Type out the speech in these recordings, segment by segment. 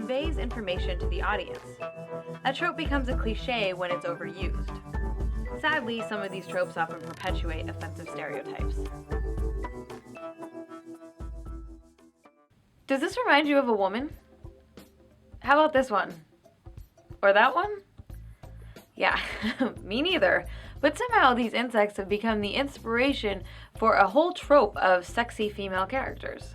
conveys information to the audience. A trope becomes a cliché when it's overused. Sadly, some of these tropes often perpetuate offensive stereotypes. Does this remind you of a woman? How about this one? Or that one? Yeah, me neither. But somehow these insects have become the inspiration for a whole trope of sexy female characters.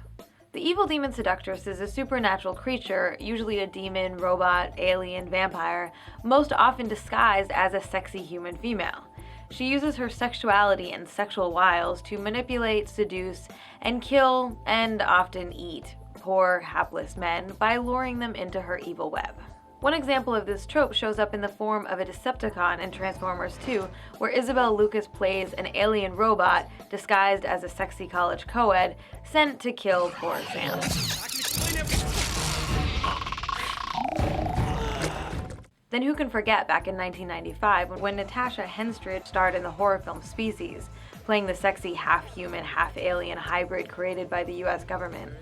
The evil demon seductress is a supernatural creature, usually a demon, robot, alien, vampire, most often disguised as a sexy human female. She uses her sexuality and sexual wiles to manipulate, seduce, and kill, and often eat, poor, hapless men by luring them into her evil web. One example of this trope shows up in the form of a Decepticon in Transformers 2, where Isabel Lucas plays an alien robot disguised as a sexy college co-ed sent to kill poor Sam. Then who can forget back in 1995 when Natasha Henstridge starred in the horror film Species, playing the sexy half-human, half-alien hybrid created by the US government.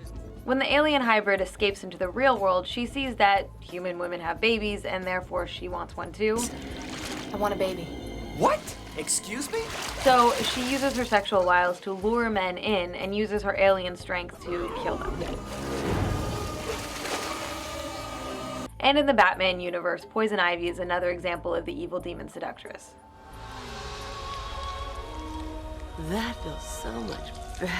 When the alien hybrid escapes into the real world, she sees that human women have babies, and therefore she wants one too. I want a baby. What? Excuse me? So she uses her sexual wiles to lure men in and uses her alien strength to kill them. And in the Batman universe, Poison Ivy is another example of the evil demon seductress. That feels so much better.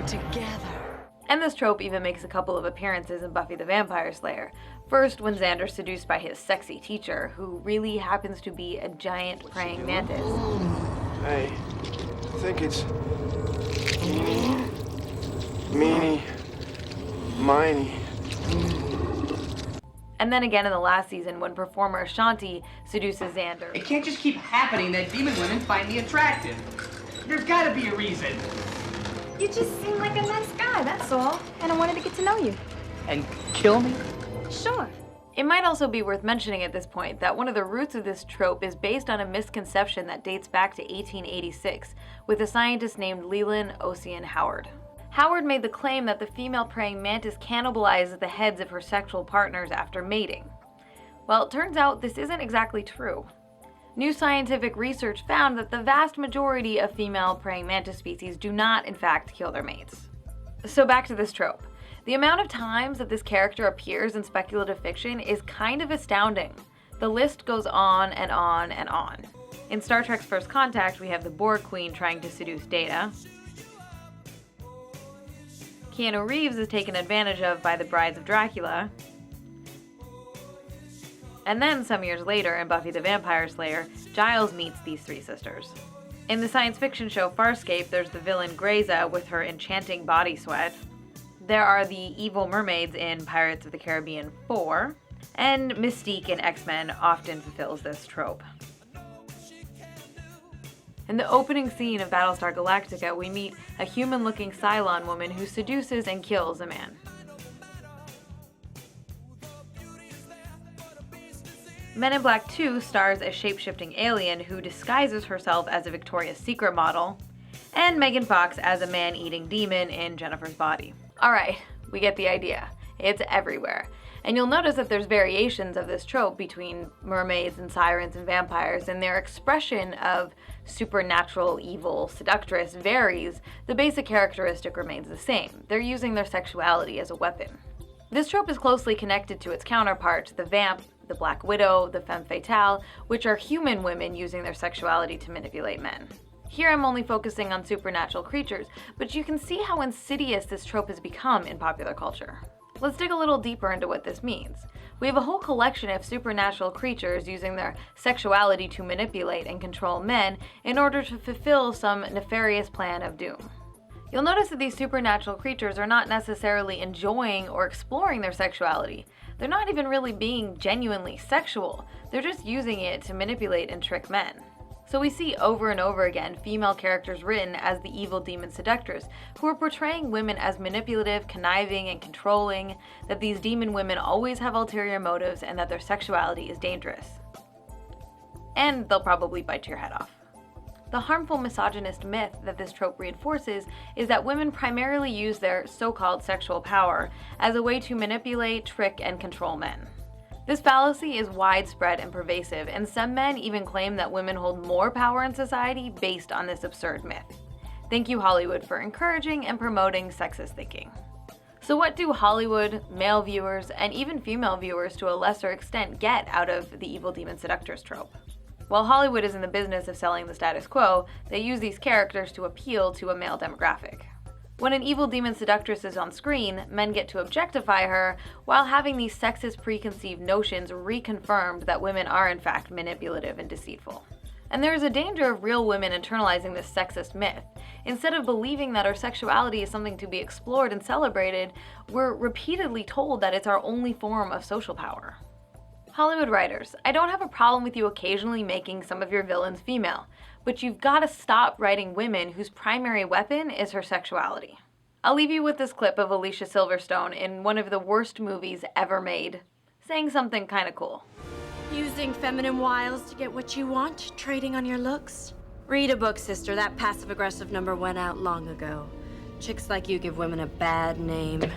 Together. And this trope even makes a couple of appearances in Buffy the Vampire Slayer. First, when Xander's seduced by his sexy teacher, who really happens to be a giant praying mantis. Hey, I think it's Meanie, Miney. And then again in the last season when performer Shanti seduces Xander. It can't just keep happening that demon women find me attractive. There's gotta be a reason. You just seem like a nice guy, that's all. And I wanted to get to know you. And kill me? Sure. It might also be worth mentioning at this point that one of the roots of this trope is based on a misconception that dates back to 1886 with a scientist named Leland Ossian Howard. Howard made the claim that the female praying mantis cannibalizes the heads of her sexual partners after mating. Well, it turns out this isn't exactly true. New scientific research found that the vast majority of female praying mantis species do not, in fact, kill their mates. So back to this trope. The amount of times that this character appears in speculative fiction is kind of astounding. The list goes on and on and on. In Star Trek's First Contact, we have the Borg Queen trying to seduce Data. Keanu Reeves is taken advantage of by the Brides of Dracula. And then, some years later, in Buffy the Vampire Slayer, Giles meets these three sisters. In the science fiction show Farscape, there's the villain Grayza with her enchanting body sweat. There are the evil mermaids in Pirates of the Caribbean 4, and Mystique in X-Men often fulfills this trope. In the opening scene of Battlestar Galactica, we meet a human-looking Cylon woman who seduces and kills a man. Men in Black 2 stars a shape-shifting alien who disguises herself as a Victoria's Secret model, and Megan Fox as a man-eating demon in Jennifer's Body. Alright, we get the idea. It's everywhere. And you'll notice that there's variations of this trope between mermaids and sirens and vampires, and their expression of supernatural evil seductress varies. The basic characteristic remains the same. They're using their sexuality as a weapon. This trope is closely connected to its counterparts, the vamp, the Black Widow, the femme fatale, which are human women using their sexuality to manipulate men. Here I'm only focusing on supernatural creatures, but you can see how insidious this trope has become in popular culture. Let's dig a little deeper into what this means. We have a whole collection of supernatural creatures using their sexuality to manipulate and control men in order to fulfill some nefarious plan of doom. You'll notice that these supernatural creatures are not necessarily enjoying or exploring their sexuality. They're not even really being genuinely sexual. They're just using it to manipulate and trick men. So we see over and over again female characters written as the evil demon seductress, who are portraying women as manipulative, conniving, and controlling, that these demon women always have ulterior motives, and that their sexuality is dangerous. And they'll probably bite your head off. The harmful misogynist myth that this trope reinforces is that women primarily use their so-called sexual power as a way to manipulate, trick, and control men. This fallacy is widespread and pervasive, and some men even claim that women hold more power in society based on this absurd myth. Thank you, Hollywood, for encouraging and promoting sexist thinking. So what do Hollywood, male viewers, and even female viewers to a lesser extent get out of the evil demon seductress trope? While Hollywood is in the business of selling the status quo, they use these characters to appeal to a male demographic. When an evil demon seductress is on screen, men get to objectify her while having these sexist preconceived notions reconfirmed that women are in fact manipulative and deceitful. And there is a danger of real women internalizing this sexist myth. Instead of believing that our sexuality is something to be explored and celebrated, we're repeatedly told that it's our only form of social power. Hollywood writers, I don't have a problem with you occasionally making some of your villains female, but you've got to stop writing women whose primary weapon is her sexuality. I'll leave you with this clip of Alicia Silverstone in one of the worst movies ever made, saying something kind of cool. Using feminine wiles to get what you want, trading on your looks? Read a book, sister. That passive-aggressive number went out long ago. Chicks like you give women a bad name.